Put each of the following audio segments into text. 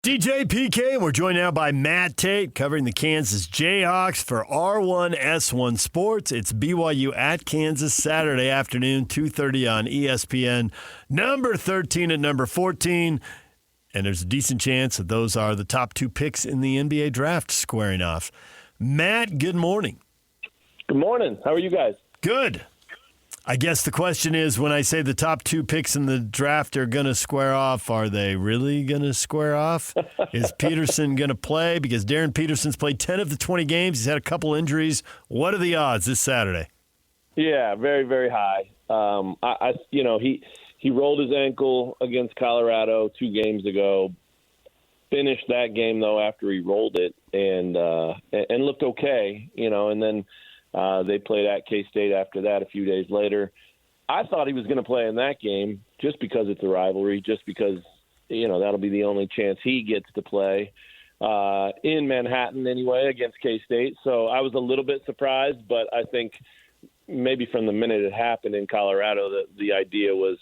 DJ PK, and we're joined now by Matt Tait covering the Kansas Jayhawks for R1S1 Sports. It's BYU at Kansas Saturday afternoon, 2:30 on ESPN. Number 13 and number 14. And there's a decent chance that those are the top two picks in the NBA draft squaring off. Matt, good morning. Good morning. How are you guys? Good. I guess the question is, when I say the top two picks in the draft are going to square off, are they really going to square off? Is Peterson going to play? Because Darren Peterson's played 10 of the 20 games. He's had a couple injuries. What are the odds this Saturday? Yeah, very, very high. He rolled his ankle against Colorado 2 games ago. Finished that game though after he rolled it and looked okay, and then they played at K-State after that a few days later. I thought he was going to play in that game just because it's a rivalry, just because, that'll be the only chance he gets to play in Manhattan anyway against K-State. So I was a little bit surprised, but I think maybe from the minute it happened in Colorado, the idea was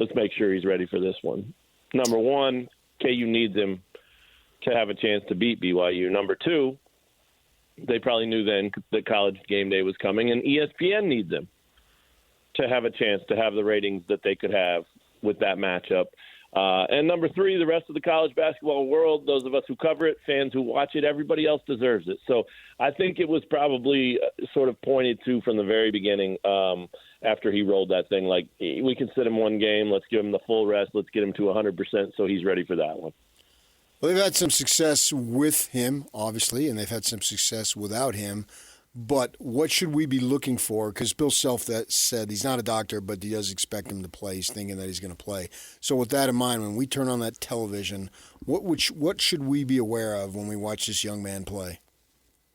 let's make sure he's ready for this one. Number one, KU needs him to have a chance to beat BYU. Number two, they probably knew then that College game day was coming, and ESPN needs them to have a chance to have the ratings that they could have with that matchup. And number three, the rest of the college basketball world, those of us who cover it, fans who watch it, everybody else deserves it. So I think it was probably sort of pointed to from the very beginning after he rolled that thing, like, we can sit him one game, let's give him the full rest, let's get him to 100% so he's ready for that one. Well, they've had some success with him, obviously, and they've had some success without him. But what should we be looking for? Because Bill Self said he's not a doctor, but he does expect him to play. He's thinking that he's going to play. So with that in mind, when we turn on that television, what should we be aware of when we watch this young man play?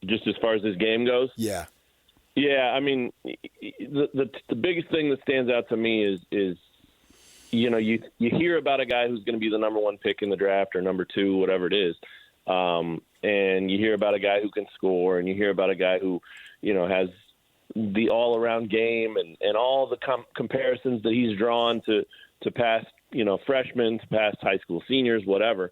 Just as far as his game goes? Yeah. Yeah, I mean, the biggest thing that stands out to me is you hear about a guy who's going to be the number one pick in the draft or number two, whatever it is. And you hear about a guy who can score, and you hear about a guy who, has the all-around game and all the comparisons that he's drawn to past, freshmen, to past high school seniors, whatever.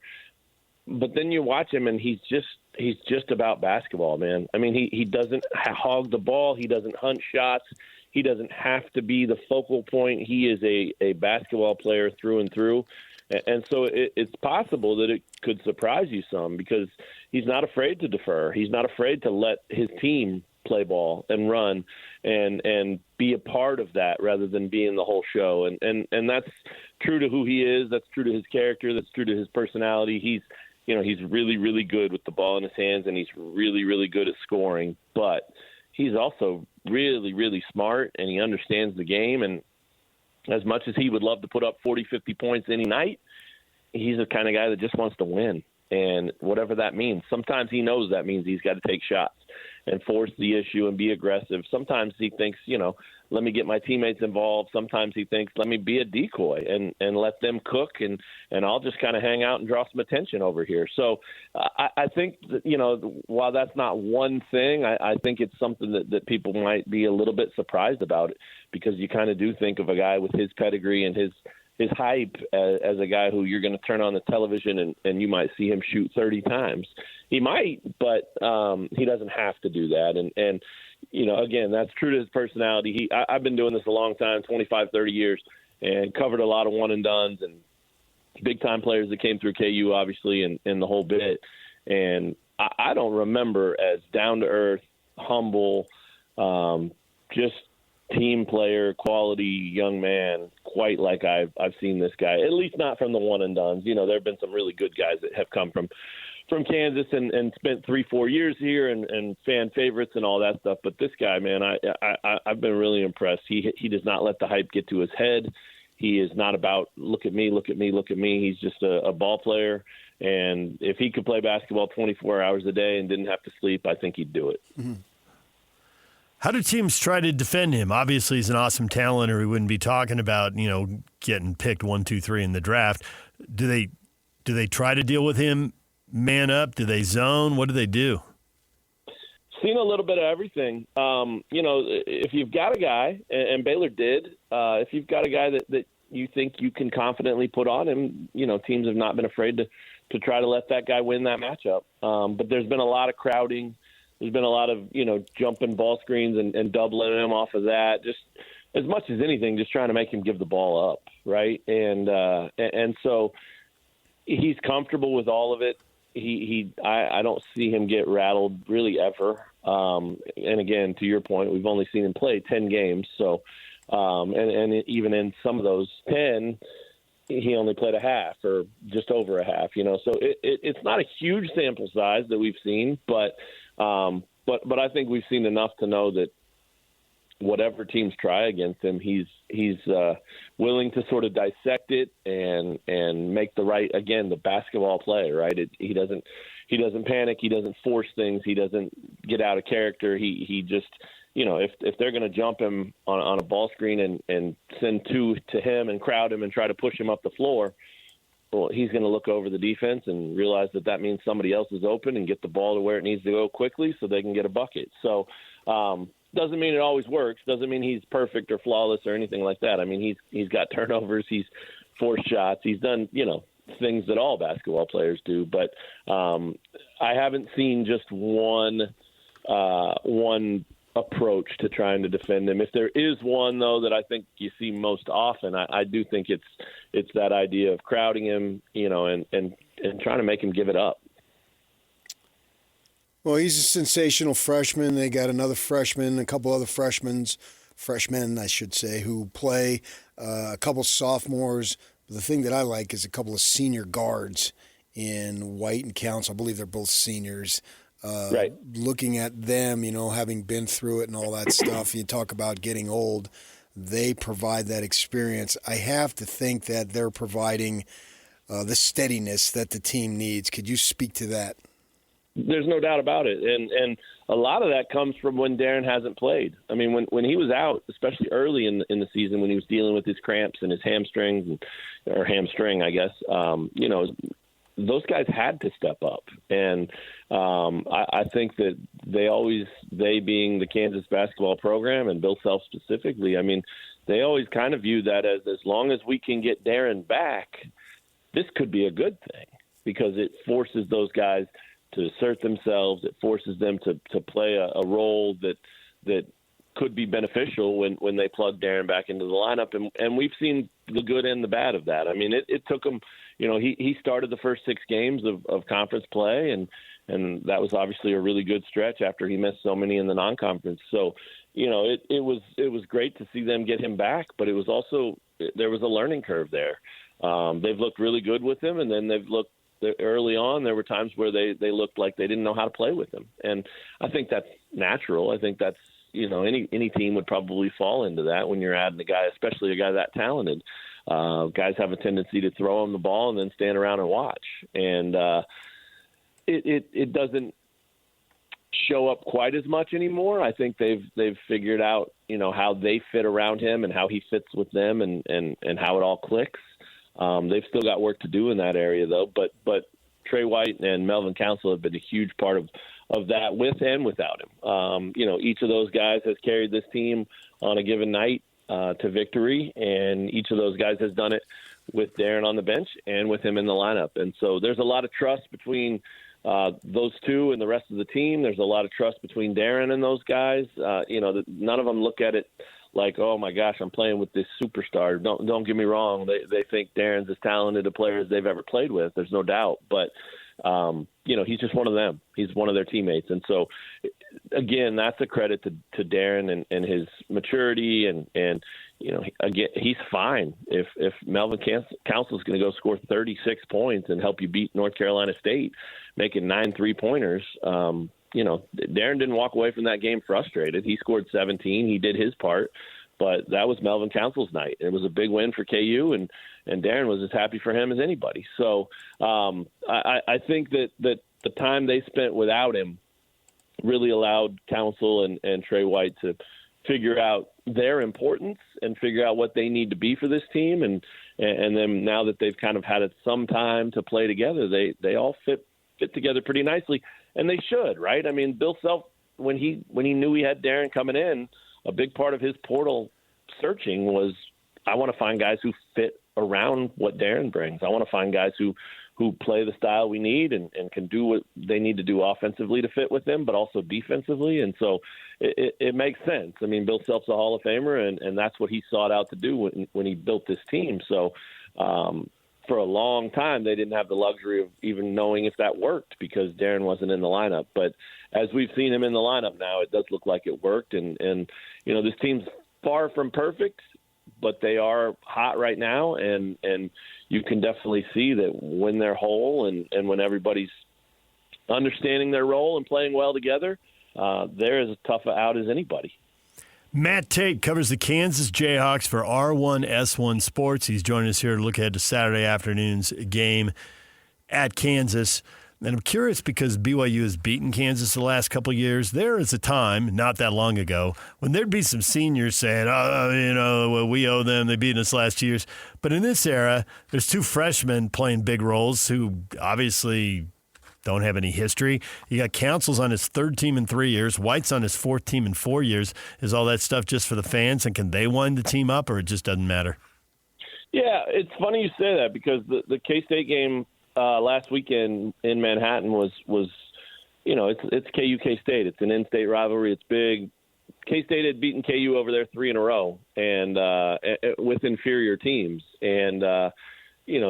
But then you watch him, and he's just about basketball, man. I mean, he doesn't hog the ball. He doesn't hunt shots. He doesn't have to be the focal point. He is a basketball player through and through. And so it's possible that it could surprise you some because he's not afraid to defer. He's not afraid to let his team play ball and run and be a part of that rather than being the whole show. And that's true to who he is. That's true to his character. That's true to his personality. He's really, really good with the ball in his hands, and he's really, really good at scoring. But he's also really, really smart, and he understands the game. And as much as he would love to put up 40, 50 points any night, he's the kind of guy that just wants to win. And whatever that means, sometimes he knows that means he's got to take shots and force the issue and be aggressive. Sometimes he thinks, let me get my teammates involved. Sometimes he thinks, let me be a decoy and let them cook, and I'll just kind of hang out and draw some attention over here. So I think that, while that's not one thing, I think it's something that people might be a little bit surprised about it, because you kind of do think of a guy with his pedigree and his hype as a guy who you're going to turn on the television and you might see him shoot 30 times. He might, but he doesn't have to do that. And again, that's true to his personality. I've been doing this a long time, 25, 30 years, and covered a lot of one-and-dones and big-time players that came through KU, obviously, and the whole bit. And I don't remember as down-to-earth, humble, just team player, quality young man, quite like I've seen this guy, at least not from the one-and-dones. There have been some really good guys that have come from Kansas and spent 3-4 years here and fan favorites and all that stuff. But this guy, man, I've been really impressed. He does not let the hype get to his head. He is not about look at me, look at me, look at me. He's just a ball player. And if he could play basketball 24 hours a day and didn't have to sleep, I think he'd do it. Mm-hmm. How do teams try to defend him? Obviously, he's an awesome talent, or he wouldn't be talking about, getting picked 1, 2, 3 in the draft. Do they try to deal with him man up? Do they zone? What do they do? Seen a little bit of everything. If you've got a guy, and Baylor did, if you've got a guy that you think you can confidently put on him, teams have not been afraid to to try to let that guy win that matchup. But there's been a lot of crowding. There's been a lot of, jumping ball screens and doubling him off of that. Just as much as anything, just trying to make him give the ball up, right? And so he's comfortable with all of it. I don't see him get rattled really ever. And again, to your point, we've only seen him play 10 games. So, and even in some of those 10, he only played a half or just over a half, so it's not a huge sample size that we've seen, but I think we've seen enough to know that whatever teams try against him, he's willing to sort of dissect it and make the basketball play, right? He doesn't panic. He doesn't force things. He doesn't get out of character. He just, if they're going to jump him on a ball screen and send two to him and crowd him and try to push him up the floor, well, he's going to look over the defense and realize that means somebody else is open and get the ball to where it needs to go quickly so they can get a bucket. So doesn't mean it always works. Doesn't mean he's perfect or flawless or anything like that. I mean, he's got turnovers. He's forced shots. He's done, things that all basketball players do. But I haven't seen just one approach to trying to defend him. If there is one, though, that I think you see most often, I do think it's that idea of crowding him, and trying to make him give it up. Well, he's a sensational freshman. They got another freshman, a couple other freshmen, I should say, who play, a couple sophomores. The thing that I like is a couple of senior guards in White and Council. I believe they're both seniors. Right. Looking at them, having been through it and all that stuff, you talk about getting old, they provide that experience. I have to think that they're providing the steadiness that the team needs. Could you speak to that? There's no doubt about it. And a lot of that comes from when Darren hasn't played. I mean, when he was out, especially early in the season when he was dealing with his cramps and his hamstring, I guess, those guys had to step up. And I think that they being the Kansas basketball program and Bill Self specifically, I mean, they always kind of view that as long as we can get Darren back, this could be a good thing because it forces those guys to assert themselves. It forces them to play a role that could be beneficial when they plug Darren back into the lineup. And we've seen the good and the bad of that. I mean, it took him, he started the first 6 games of conference play, and that was obviously a really good stretch after he missed so many in the non-conference. So, it was great to see them get him back, but it was also, there was a learning curve there. They've looked really good with him, and then they've looked, early on, there were times where they looked like they didn't know how to play with him. And I think that's natural. I think that's, any team would probably fall into that when you're adding a guy, especially a guy that talented. Guys have a tendency to throw him the ball and then stand around and watch. And it doesn't show up quite as much anymore. I think they've figured out, how they fit around him and how he fits with them and how it all clicks. They've still got work to do in that area, though. But Trey White and Melvin Council have been a huge part of that with and without him. Each of those guys has carried this team on a given night to victory, and each of those guys has done it with Darren on the bench and with him in the lineup. And so there's a lot of trust between those two and the rest of the team. There's a lot of trust between Darren and those guys. None of them look at it like, oh my gosh, I'm playing with this superstar. Don't get me wrong. They think Darren's as talented a player as they've ever played with. There's no doubt. But, he's just one of them. He's one of their teammates. And so, again, that's a credit to Darren and his maturity. And again, he's fine. If Melvin Council is going to go score 36 points and help you beat North Carolina State, making 9 3-pointers, Darren didn't walk away from that game frustrated. He scored 17. He did his part, but that was Melvin Council's night. It was a big win for KU, and Darren was as happy for him as anybody. So I think that the time they spent without him really allowed Council and Trey White to figure out their importance and figure out what they need to be for this team. And then now that they've kind of had some time to play together, they all fit together pretty nicely. And they should, right? I mean, Bill Self, when he knew he had Darren coming in, a big part of his portal searching was, I want to find guys who fit around what Darren brings. I want to find guys who who play the style we need and can do what they need to do offensively to fit with them, but also defensively. And so it makes sense. I mean, Bill Self's a Hall of Famer, and that's what he sought out to do when he built this team. So for a long time, they didn't have the luxury of even knowing if that worked because Darren wasn't in the lineup. But as we've seen him in the lineup now, it does look like it worked. And this team's far from perfect, but they are hot right now, and you can definitely see that when they're whole and when everybody's understanding their role and playing well together, they're as tough out as anybody. Matt Tait covers the Kansas Jayhawks for R1S1 Sports. He's joining us here to look ahead to Saturday afternoon's game at Kansas. And I'm curious because BYU has beaten Kansas the last couple of years. There is a time, not that long ago, when there'd be some seniors saying, we owe them. They beat us last year's. But in this era, there's two freshmen playing big roles who obviously don't have any history. You got Council's on his third team in 3 years. White's on his fourth team in 4 years. Is all that stuff just for the fans, and can they wind the team up, or it just doesn't matter? Yeah, it's funny you say that because the K-State game last weekend in Manhattan was it's KU K-State. It's an in-state rivalry. It's big. K-State had beaten KU over there 3 in a row and with inferior teams. And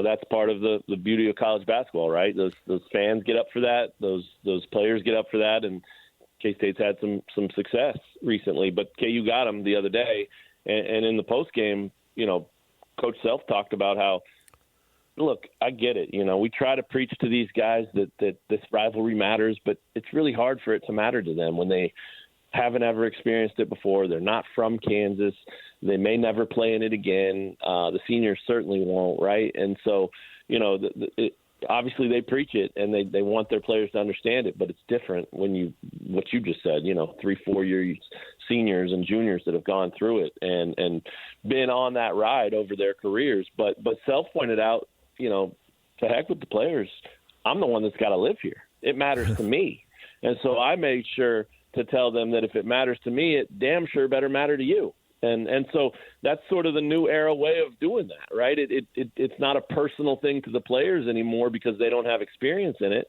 that's part of the beauty of college basketball, right? Those fans get up for that. Those players get up for that. And K-State's had some success recently, but KU got them the other day. And in the post game, Coach Self talked about how, look, I get it. We try to preach to these guys that this rivalry matters, but it's really hard for it to matter to them when they haven't ever experienced it before. They're not from Kansas. They may never play in it again. The seniors certainly won't, right? And so, obviously they preach it and they want their players to understand it, but it's different when what you just said, 3-4 year seniors and juniors that have gone through it and been on that ride over their careers. But Self pointed out, to heck with the players. I'm the one that's got to live here. It matters to me. And so I made sure to tell them that if it matters to me, it damn sure better matter to you. And so that's sort of the new era way of doing that, right? It's not a personal thing to the players anymore because they don't have experience in it.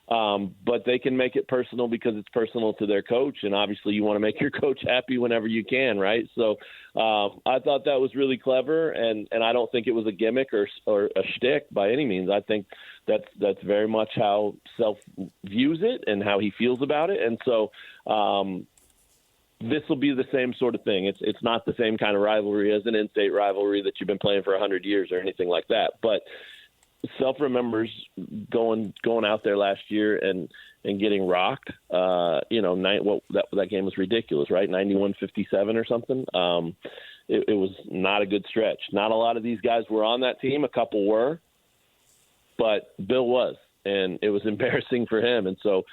But they can make it personal because it's personal to their coach. And obviously you want to make your coach happy whenever you can, right? So I thought that was really clever. And I don't think it was a gimmick or a shtick by any means. I think that's very much how Self views it and how he feels about it. And so this will be the same sort of thing. It's not the same kind of rivalry as an in-state rivalry that you've been playing for 100 years or anything like that. But Self remembers going out there last year and getting rocked. That game was ridiculous, right? 91-57 or something. It was not a good stretch. Not a lot of these guys were on that team. A couple were, but Bill was, and it was embarrassing for him. And so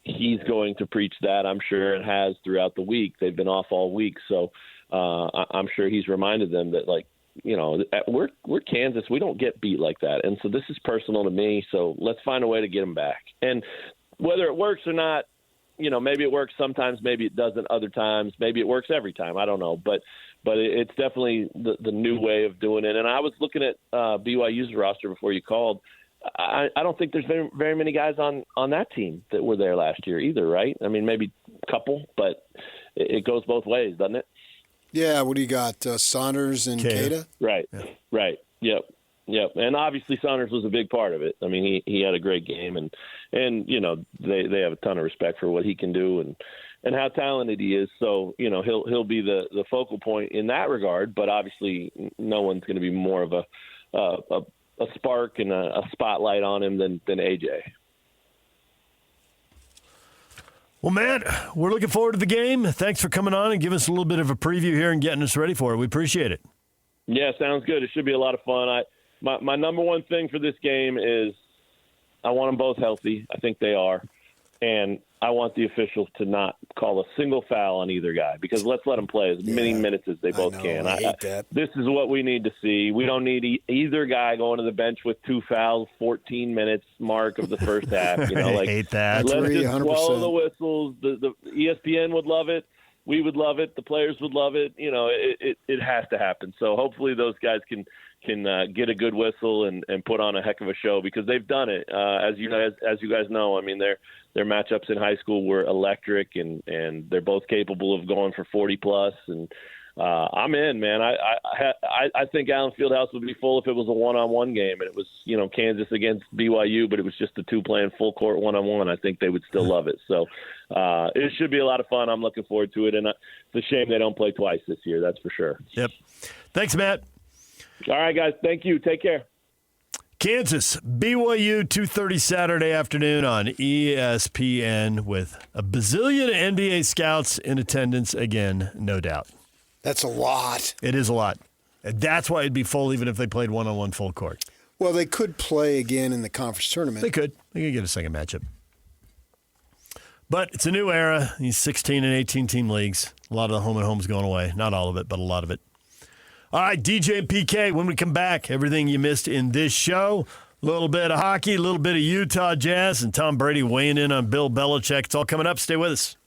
he's going to preach that, I'm sure, and has throughout the week. They've been off all week, so I'm sure he's reminded them that, we're Kansas. We don't get beat like that. And so this is personal to me, so let's find a way to get them back. And whether it works or not, maybe it works sometimes, maybe it doesn't other times, maybe it works every time. I don't know. But it's definitely the new way of doing it. And I was looking at BYU's roster before you called. I don't think there's very, very many guys on that team that were there last year either, right? I mean, maybe a couple, but it goes both ways, doesn't it? Yeah, what do you got? Saunders and Keita? Right, yeah. Right. Yep. And obviously Saunders was a big part of it. I mean, he had a great game, and they have a ton of respect for what he can do and how talented he is. So, he'll be the focal point in that regard, but obviously no one's going to be more of a spark and a spotlight on him than AJ. Well, Matt, we're looking forward to the game. Thanks for coming on and giving us a little bit of a preview here and getting us ready for it. We appreciate it. Yeah, sounds good. It should be a lot of fun. My number one thing for this game is I want them both healthy. I think they are. And I want the officials to not call a single foul on either guy because let's let them play as many minutes as they both can. I hate that. This is what we need to see. We don't need either guy going to the bench with 2 fouls, 14 minutes mark of the first half. I hate that. Let's just 100%. swallow the whistles. The ESPN would love it. We would love it. The players would love it. It has to happen. So hopefully those guys can can get a good whistle and put on a heck of a show, because they've done it. As you guys know, I mean, their matchups in high school were electric, and they're both capable of going for 40 plus. And I'm in, man. I think Allen Fieldhouse would be full if it was a one-on-one game, and it was, Kansas against BYU, but it was just the two playing full court one-on-one. I think they would still love it. So it should be a lot of fun. I'm looking forward to it, and it's a shame they don't play twice this year. That's for sure. Yep. Thanks, Matt. All right, guys. Thank you. Take care. Kansas, BYU, 2:30 Saturday afternoon on ESPN, with a bazillion NBA scouts in attendance again, no doubt. That's a lot. It is a lot. And that's why it'd be full even if they played one-on-one full court. Well, they could play again in the conference tournament. They could. They could get a second matchup. But it's a new era. These 16 and 18-team leagues. A lot of the home-and-home's going away. Not all of it, but a lot of it. All right, DJ and PK, when we come back, everything you missed in this show, a little bit of hockey, a little bit of Utah Jazz, and Tom Brady weighing in on Bill Belichick. It's all coming up. Stay with us.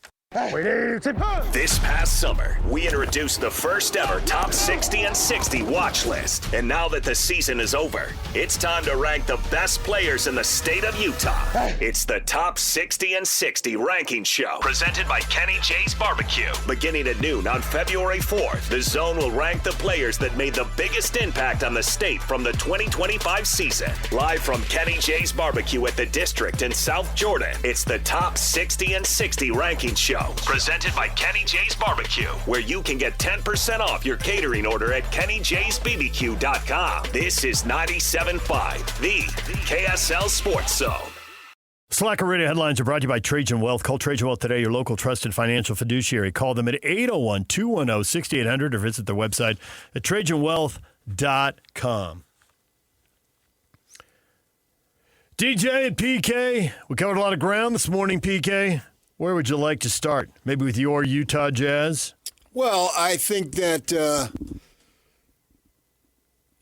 This past summer, we introduced the first ever Top 60 and 60 watch list. And now that the season is over, it's time to rank the best players in the state of Utah. It's the Top 60 and 60 ranking show, presented by Kenny J's Barbecue. Beginning at noon on February 4th, the Zone will rank the players that made the biggest impact on the state from the 2025 season. Live from Kenny J's Barbecue at the District in South Jordan, it's the Top 60 and 60 ranking show, presented by Kenny J's Barbecue, where you can get 10% off your catering order at KennyJ'sBBQ.com. This is 97.5, the KSL Sports Zone. Slacker Radio headlines are brought to you by Trajan Wealth. Call Trajan Wealth today, your local trusted financial fiduciary. Call them at 801-210-6800 or visit their website at TrajanWealth.com. DJ and PK, we covered a lot of ground this morning, PK. Where would you like to start? Maybe with your Utah Jazz? Well, I think that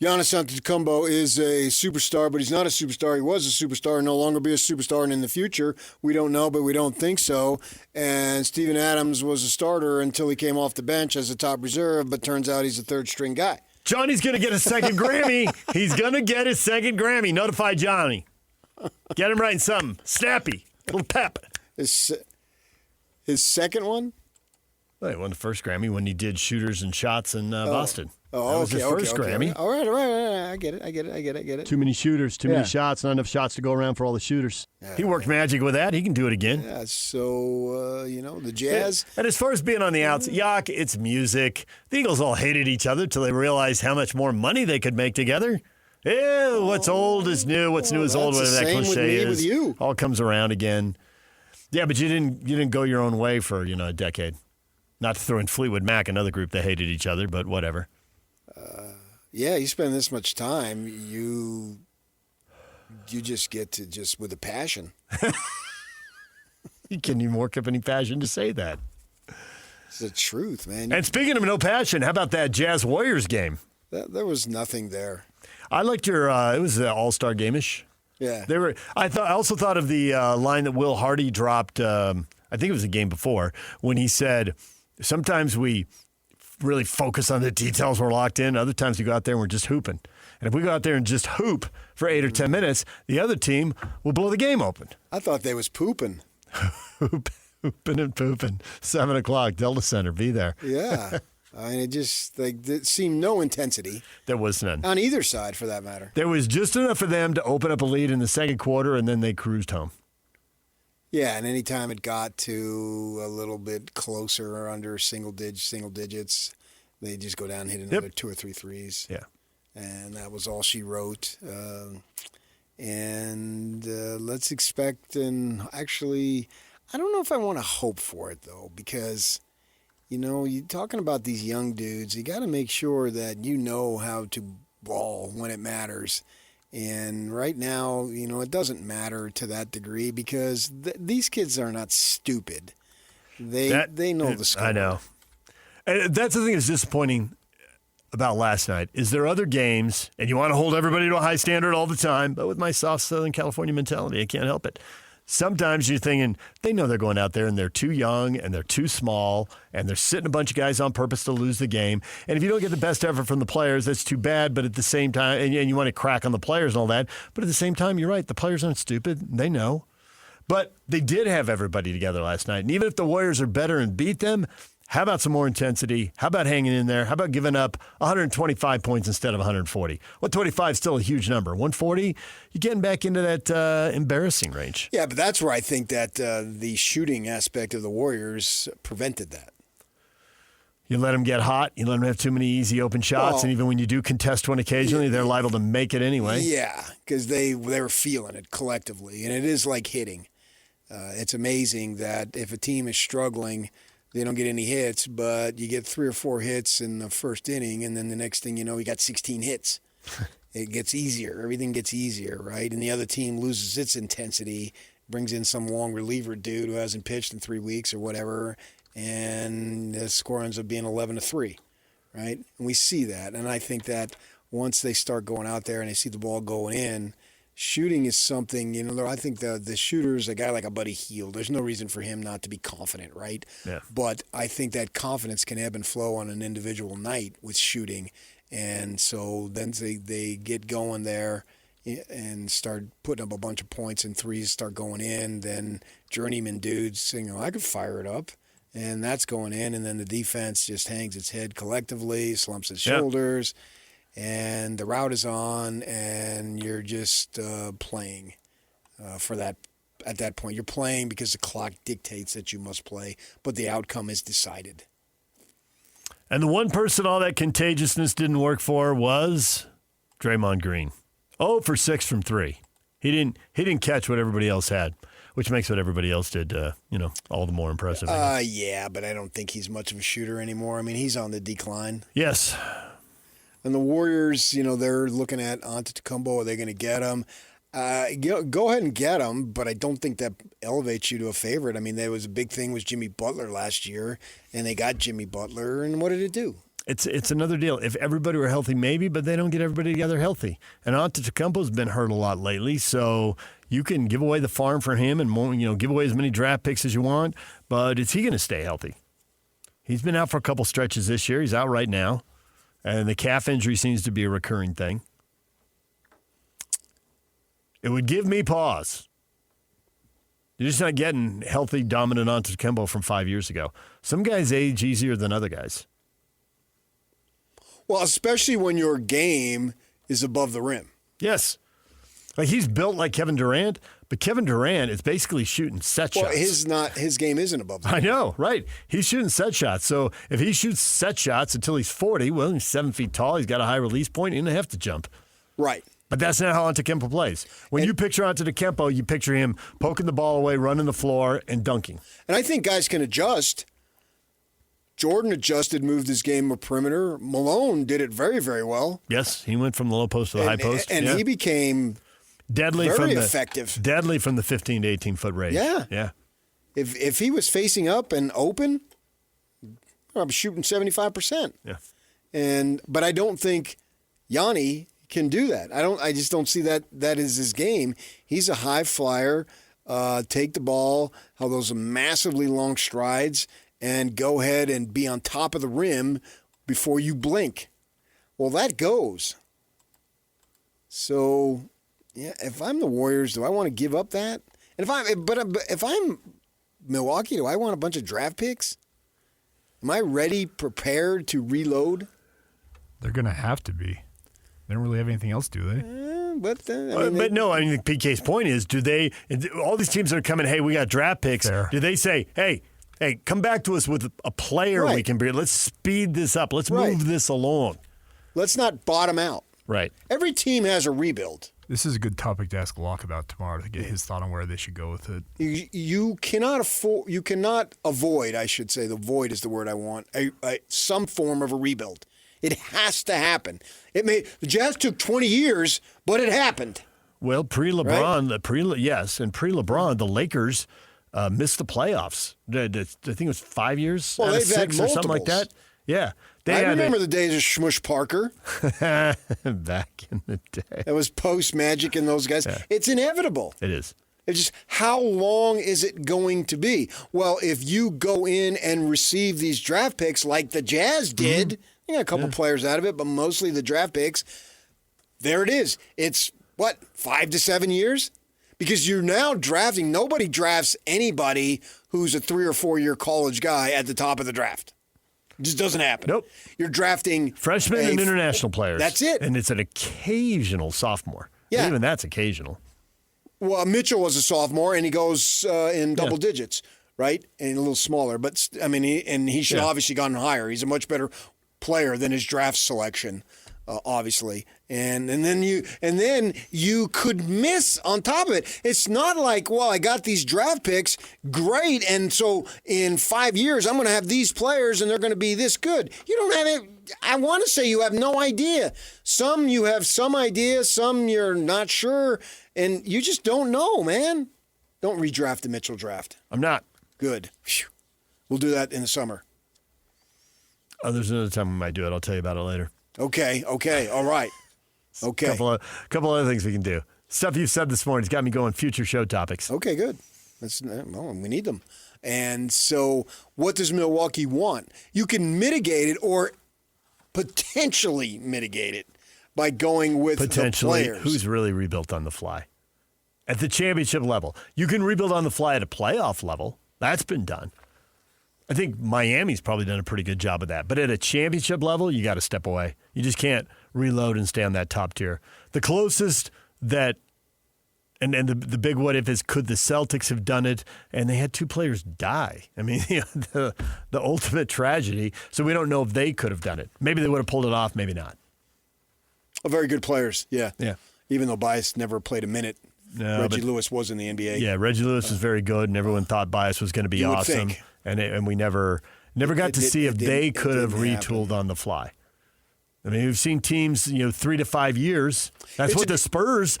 Giannis Antetokounmpo is a superstar, but he's not a superstar. He was a superstar and no longer be a superstar, and in the future, we don't know, but we don't think so. And Steven Adams was a starter until he came off the bench as a top reserve, but turns out he's a third-string guy. Johnny's going to get a second Grammy. He's going to get his second Grammy. Notify Johnny. Get him writing something. Snappy. A little pep. His second one? Well, he won the first Grammy when he did Shooters and Shots in Boston. That was his first Grammy. All right. I get it. Too many shooters, too many shots, not enough shots to go around for all the shooters. He worked magic with that. He can do it again. Yeah, so, the Jazz. And as far as being on the outside, it's music. The Eagles all hated each other till they realized how much more money they could make together. Yeah, what's old is new. What's new is old. Whatever that cliche is. With you. All comes around again. Yeah, but you didn't go your own way for a decade. Not to throw in Fleetwood Mac, another group that hated each other, but whatever. You spend this much time, you just get to just with a passion. You can't even work up any passion to say that. It's the truth, man. And speaking of no passion, how about that Jazz Warriors game? There was nothing there. I liked your. It was an all-star game-ish. Yeah, they were. I also thought of the line that Will Hardy dropped. I think it was the game before when he said, "Sometimes we really focus on the details. We're locked in. Other times we go out there and we're just hooping. And if we go out there and just hoop for 8 or 10 minutes, the other team will blow the game open." I thought they was pooping. Hooping and pooping. 7 o'clock, Delta Center. Be there. Yeah. I mean, it seemed no intensity. There was none. On either side, for that matter. There was just enough for them to open up a lead in the second quarter, and then they cruised home. Yeah, and anytime it got to a little bit closer or under single digits, they just go down and hit another 2 or 3 threes. Yeah. And that was all she wrote. Let's expect, and actually, I don't know if I want to hope for it, though, because... you're talking about these young dudes. You got to make sure that you know how to ball when it matters. And right now, it doesn't matter to that degree because these kids are not stupid. They know the score. I know. And that's the thing that's disappointing about last night is there are other games, and you want to hold everybody to a high standard all the time, but with my soft Southern California mentality, I can't help it. sometimes you're thinking they know they're going out there and they're too young and they're too small and they're sitting a bunch of guys on purpose to lose the game. And if you don't get the best effort from the players, that's too bad. But at the same time, and you want to crack on the players and all that. But at the same time, you're right. The players aren't stupid. They know. But they did have everybody together last night. And even if the Warriors are better and beat them, how about some more intensity? How about hanging in there? How about giving up 125 points instead of 140? 125 is still a huge number. 140, you're getting back into that embarrassing range. Yeah, but that's where I think that the shooting aspect of the Warriors prevented that. You let them get hot. You let them have too many easy open shots. Well, and even when you do contest one occasionally, they're liable to make it anyway. Yeah, because they were feeling it collectively. And it is like hitting. It's amazing that if a team is struggling, they don't get any hits, but you get 3 or 4 hits in the first inning, and then the next thing you know, you got 16 hits. It gets easier. Everything gets easier, right? And the other team loses its intensity, brings in some long reliever dude who hasn't pitched in 3 weeks or whatever, and the score ends up being 11-3, right? And we see that. And I think that once they start going out there and they see the ball going in, shooting is something, I think the shooter's a guy like a Buddy Hield. There's no reason for him not to be confident, right? Yeah. But I think that confidence can ebb and flow on an individual night with shooting. And so then they get going there and start putting up a bunch of points and threes start going in. Then journeyman dudes saying, I could fire it up. And that's going in. And then the defense just hangs its head collectively, slumps its shoulders. And the route is on, and you're just playing for that. At that point, you're playing because the clock dictates that you must play, but the outcome is decided. And the one person all that contagiousness didn't work for was Draymond Green. 0 for 6 from 3. He didn't catch what everybody else had, which makes what everybody else did, all the more impressive. Yeah, but I don't think he's much of a shooter anymore. I mean, he's on the decline. Yes. And the Warriors, they're looking at Antetokounmpo. Are they going to get him? Go ahead and get him, but I don't think that elevates you to a favorite. I mean, there was a big thing with Jimmy Butler last year, and they got Jimmy Butler, and what did it do? It's another deal. If everybody were healthy, maybe, but they don't get everybody together healthy. And Antetokounmpo's been hurt a lot lately, so you can give away the farm for him and more, give away as many draft picks as you want, but is he going to stay healthy? He's been out for a couple stretches this year. He's out right now. And the calf injury seems to be a recurring thing. It would give me pause. You're just not getting healthy, dominant Antetokounmpo from 5 years ago. Some guys age easier than other guys. Well, especially when your game is above the rim. Yes. Like he's built like Kevin Durant, but Kevin Durant is basically shooting set shots. His game isn't above the rim. I know, right. He's shooting set shots. So if he shoots set shots until he's 40, well, he's 7 feet tall, he's got a high release point, he doesn't have to jump. Right. But that's not how Antetokounmpo plays. When you picture Antetokounmpo, you picture him poking the ball away, running the floor, and dunking. And I think guys can adjust. Jordan adjusted, moved his game a perimeter. Malone did it very, very well. Yes, he went from the low post to the high post. And he became deadly very effective. Deadly from the 15 to 18-foot range. Yeah. If he was facing up and open, I'm shooting 75%. Yeah. But I don't think Yanni can do that. I just don't see that is his game. He's a high flyer, take the ball, how those massively long strides, and go ahead and be on top of the rim before you blink. Well, that goes. So, yeah, if I'm the Warriors, do I want to give up that? And if I'm Milwaukee, do I want a bunch of draft picks? Am I ready, prepared to reload? They're going to have to be. They don't really have anything else, do they? But PK's point is, do they? All these teams that are coming, hey, we got draft picks. Fair. Do they say, hey, come back to us with a player we can bring? Let's speed this up. Let's move this along. Let's not bottom out. Right. Every team has a rebuild. This is a good topic to ask Locke about tomorrow to get his thought on where they should go with it. You cannot avoid, I should say, the void is the word I want, some form of a rebuild. It has to happen. The Jazz took 20 years, but it happened. Well, pre-LeBron, right? and pre-LeBron, the Lakers missed the playoffs. I think it was 5 years out of 6 or something like that. Yeah. I remember the days of Shmush Parker. Back in the day. That was post-Magic and those guys. Yeah. It's inevitable. It is. It's just how long is it going to be? Well, if you go in and receive these draft picks like the Jazz did, you got a couple players out of it, but mostly the draft picks, there it is. It's, 5 to 7 years? Because you're now drafting. Nobody drafts anybody who's a 3 or 4 year college guy at the top of the draft. It just doesn't happen. Nope. You're drafting freshmen and international players. That's it. And it's an occasional sophomore. Yeah. Even that's occasional. Well, Mitchell was a sophomore, and he goes in double digits, right? And a little smaller. But, he should obviously gone higher. He's a much better player than his draft selection, obviously. And then you could miss on top of it. It's not like, well, I got these draft picks, great, and so in 5 years I'm going to have these players and they're going to be this good. You don't have it. I want to say you have no idea. Some you have some idea, some you're not sure, and you just don't know, man. Don't redraft the Mitchell draft. I'm not. Good. Whew. We'll do that in the summer. Oh, there's another time we might do it. I'll tell you about it later. Okay, all right. Okay. Couple other things we can do. Stuff you've said this morning has got me going future show topics. Okay, good. We need them. And so what does Milwaukee want? You can mitigate it or potentially mitigate it by going with the players. Who's really rebuilt on the fly? At the championship level. You can rebuild on the fly at a playoff level. That's been done. I think Miami's probably done a pretty good job of that. But at a championship level, you got to step away. You just can't reload and stay on that top tier. The closest that, and the big what if is, could the Celtics have done it? And they had 2 players die. I mean, the ultimate tragedy. So we don't know if they could have done it. Maybe they would have pulled it off, maybe not. Very good players, yeah. Yeah. Even though Bias never played a minute. No, Reggie Lewis was in the NBA. Yeah, Reggie Lewis was very good, and everyone thought Bias was going to be awesome. And we never got to see if they could have retooled on the fly. I mean, we've seen teams, 3 to 5 years. That's what the Spurs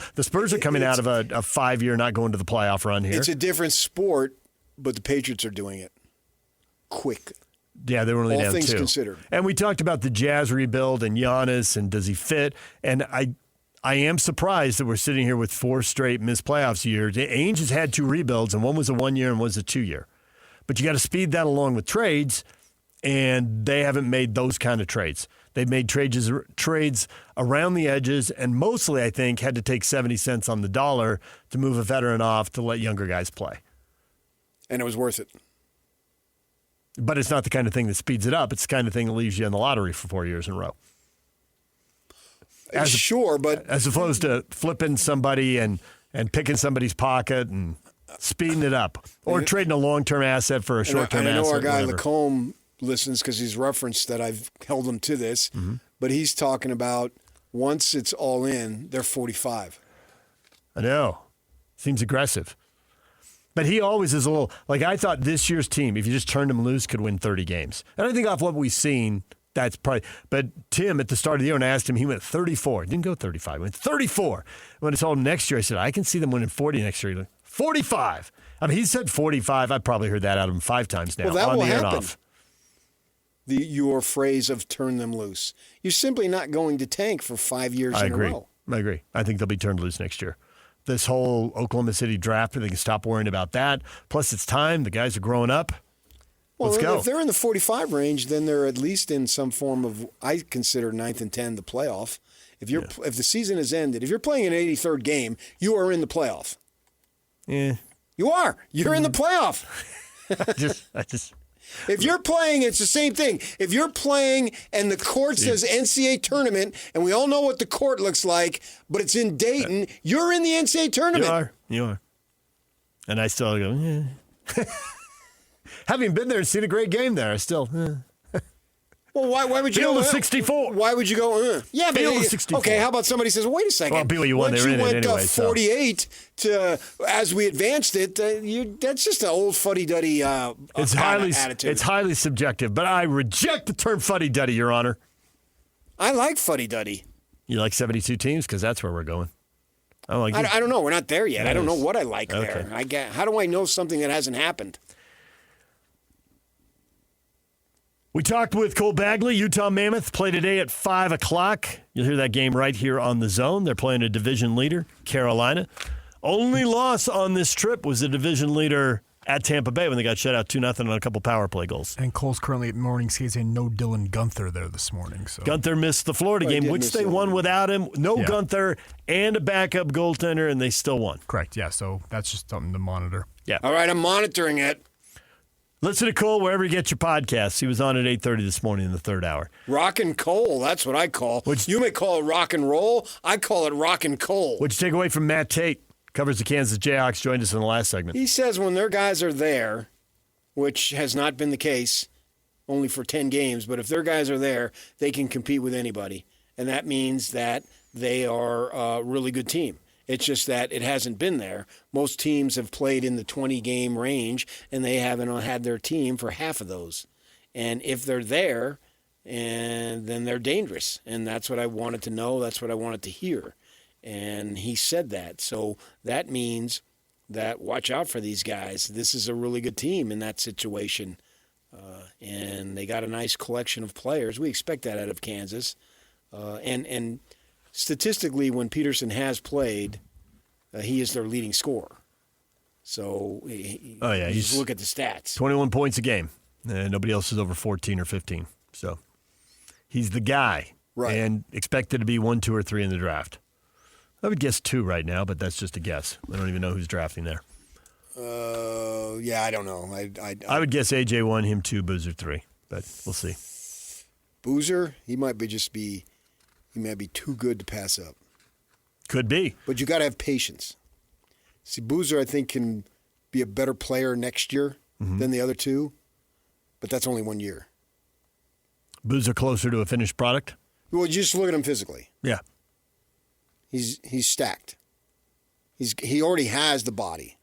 are coming out of a 5-year not going to the playoff run here. It's a different sport, but the Patriots are doing it quick. Yeah, they were only all down 2. All things considered. And we talked about the Jazz rebuild and Giannis and does he fit? And I am surprised that we're sitting here with 4 straight missed playoffs years. Ainge has had 2 rebuilds, and one was a 1-year and one was a 2-year. But you got to speed that along with trades, and they haven't made those kind of trades. They've made trades around the edges, and mostly, I think, had to take 70 cents on the dollar to move a veteran off to let younger guys play. And it was worth it. But it's not the kind of thing that speeds it up. It's the kind of thing that leaves you in the lottery for 4 years in a row. But as opposed to flipping somebody and picking somebody's pocket and speeding it up, or trading a long-term asset for a short-term asset. I know our guy Lacombe listens because he's referenced that I've held him to this, but he's talking about once it's all in, they're 45. I know. Seems aggressive. But he always is a little, I thought this year's team, if you just turned him loose, could win 30 games. And I think off what we've seen, that's probably, but Tim at the start of the year, when I asked him, he went 34. He didn't go 35. He went 34. When it's all next year, I said, I can see them winning 40 next year. He went, 45. I mean, he said 45. I've probably heard that out of him 5 times now. Well, that on will the air and happen. off. Your phrase of turn them loose. You're simply not going to tank for 5 years in a row. I agree. I think they'll be turned loose next year. This whole Oklahoma City draft, they can stop worrying about that. Plus, it's time. The guys are growing up. Well, Let's go. If they're in the 45 range, then they're at least in some form of, I consider 9th and 10 the playoff. If the season has ended, if you're playing an 83rd game, you are in the playoff. Yeah. You are. You're in the playoff. I just. If you're playing, it's the same thing. If you're playing and the court says NCAA tournament, and we all know what the court looks like, but it's in Dayton, you're in the NCAA tournament. You are. And I still go, Having been there and seen a great game there, I still. Well, why would you Field go? of 64. Why would you go? Yeah, but Field of 64. Okay, how about somebody says, wait a second. Well, BYU won. They were in it anyway. Once you went 48 to as we advanced it, that's just an old fuddy-duddy attitude. It's highly subjective, but I reject the term fuddy-duddy, Your Honor. I like fuddy-duddy. You like 72 teams? Because that's where we're going. I don't know. We're not there yet. I don't know what I like okay. there. How do I know something that hasn't happened? We talked with Cole Bagley. Utah Mammoth play today at 5 o'clock. You'll hear that game right here on The Zone. They're playing a division leader, Carolina. Only loss on this trip was the division leader at Tampa Bay when they got shut out 2-0 on a couple power play goals. And Cole's currently at morning skates and no Dylan Gunther there this morning. So Gunther missed the Florida game, which they won without him. No Gunther and a backup goaltender, and they still won. Correct, yeah. So that's just something to monitor. Yeah. All right, I'm monitoring it. Listen to Cole wherever you get your podcasts. He was on at 8:30 this morning in the third hour. Rock and Cole, that's what I call. You may call it rock and roll. I call it rock and Cole. What'd you take away from Matt Tait? Covers the Kansas Jayhawks, joined us in the last segment. He says when their guys are there, which has not been the case only for 10 games, but if their guys are there, they can compete with anybody. And that means that they are a really good team. It's just that it hasn't been there. Most teams have played in the 20-game range, and they haven't had their team for half of those. And if they're there, and then they're dangerous. And that's what I wanted to know. That's what I wanted to hear. And he said that. So that means that watch out for these guys. This is a really good team in that situation. And they got a nice collection of players. We expect that out of Kansas. And statistically, when Peterson has played, he is their leading scorer. So you just look at the stats. 21 points a game. Nobody else is over 14 or 15. So he's the guy. Right. And expected to be 1, 2, or 3 in the draft. I would guess 2 right now, but that's just a guess. I don't even know who's drafting there. I don't know. I would guess AJ 1, him 2, Boozer 3, but we'll see. Boozer, he might be too good to pass up. Could be. But you got to have patience. See, Boozer, I think, can be a better player next year than the other two, but that's only 1 year. Boozer closer to a finished product? Well, just look at him physically. Yeah. He's stacked. He already has the body.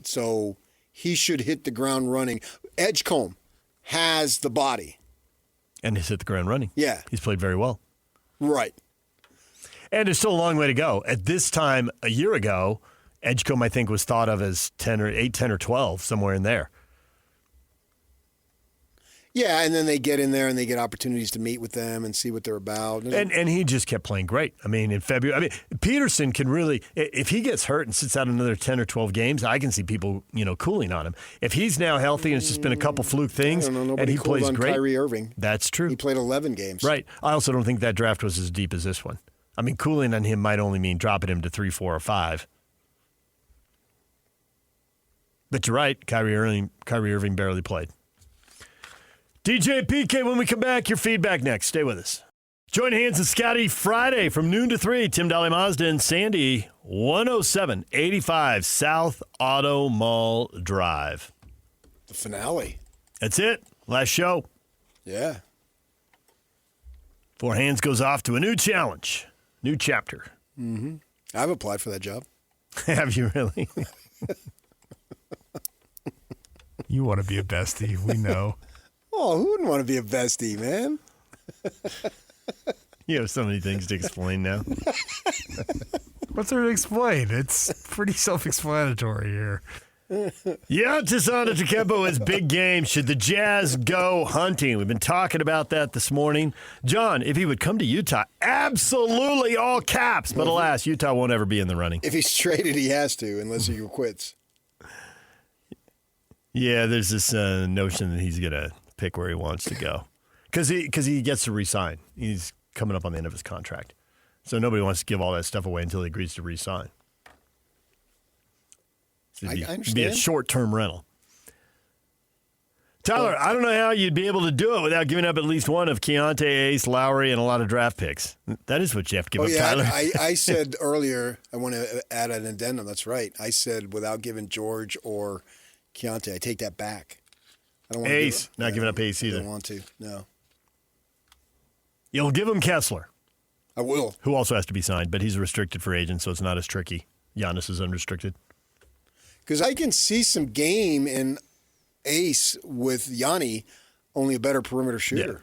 So he should hit the ground running. Edgecombe has the body. And he's hit the ground running. Yeah. He's played very well. Right. And there's still a long way to go. At this time a year ago, Edgecombe, I think, was thought of as 10 or 12, somewhere in there. Yeah, and then they get in there and they get opportunities to meet with them and see what they're about. And he just kept playing great. I mean, in February, Peterson can really, if he gets hurt and sits out another 10 or 12 games, I can see people, cooling on him. If he's now healthy and it's just been a couple fluke things and he plays on great. Kyrie Irving. That's true. He played 11 games. Right. I also don't think that draft was as deep as this one. I mean, cooling on him might only mean dropping him to 3, 4, or 5. But you're right. Kyrie Irving barely played. DJ PK, when we come back, your feedback next. Stay with us. Join Hans and Scotty Friday from noon to 3. Tim Daly Mazda and Sandy, 10785 South Auto Mall Drive. The finale. That's it. Last show. Yeah. Before Hans goes off to a new challenge, new chapter. Mm-hmm. I've applied for that job. Have you really? You want to be a bestie, we know. Oh, who wouldn't want to be a bestie, man? You have so many things to explain now. What's there to explain? It's pretty self-explanatory here. Giannis Antetokounmpo is big game. Should the Jazz go hunting? We've been talking about that this morning. John, if he would come to Utah, absolutely all caps. But alas, Utah won't ever be in the running. If he's traded, he has to, unless he quits. Yeah, there's this notion that he's going to pick where he wants to go. Because he gets to re-sign. He's coming up on the end of his contract. So nobody wants to give all that stuff away until he agrees to re-sign. So I understand. It'd be a short-term rental. Tyler, I don't know how you'd be able to do it without giving up at least one of Keontae, Ace, Lowry, and a lot of draft picks. That is what you have to give up, Tyler. I said earlier, I want to add an addendum. That's right. I said without giving George or Keontae, I take that back. I don't want Ace, not giving up Ace either. I don't want to, no. You'll give him Kessler. I will. Who also has to be signed, but he's a restricted free agent, so it's not as tricky. Giannis is unrestricted. Because I can see some game in Ace with Yanni, only a better perimeter shooter. Yeah.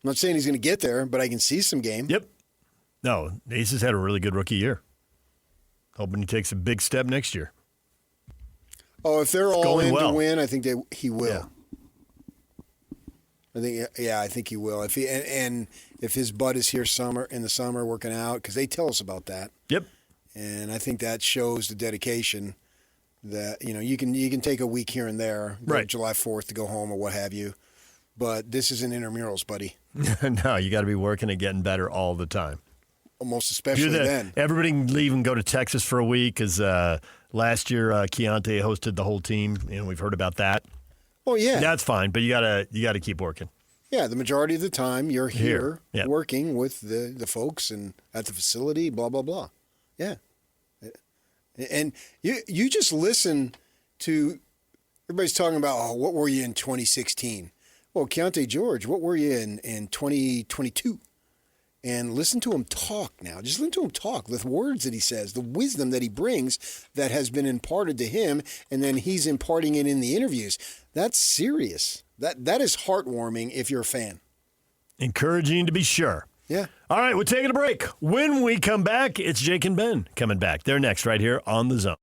I'm not saying he's going to get there, but I can see some game. Yep. No, Ace has had a really good rookie year. Hoping he takes a big step next year. Oh, if they're all in well to win, I think he will. Yeah. I think he will. If he and if his bud is here in the summer working out, because they tell us about that. Yep. And I think that shows the dedication that you can take a week here and there, right? July 4th to go home or what have you, but this isn't intramurals, buddy. No, you got to be working and getting better all the time. Most especially then. Everybody can leave and go to Texas for a week because last year Keontae hosted the whole team. We've heard about that. Oh yeah, that's fine, but you gotta keep working. Yeah, the majority of the time you're here. Yep. Working with the folks and at the facility, blah blah blah. Yeah, and you just listen to everybody's talking about what were you in 2016? Well, Keontae George, what were you in 2022? And listen to him talk now. Just listen to him talk, the words that he says, the wisdom that he brings that has been imparted to him, and then he's imparting it in the interviews. That's serious. That is heartwarming if you're a fan. Encouraging to be sure. Yeah. All right, we're taking a break. When we come back, it's Jake and Ben coming back. They're next right here on The Zone.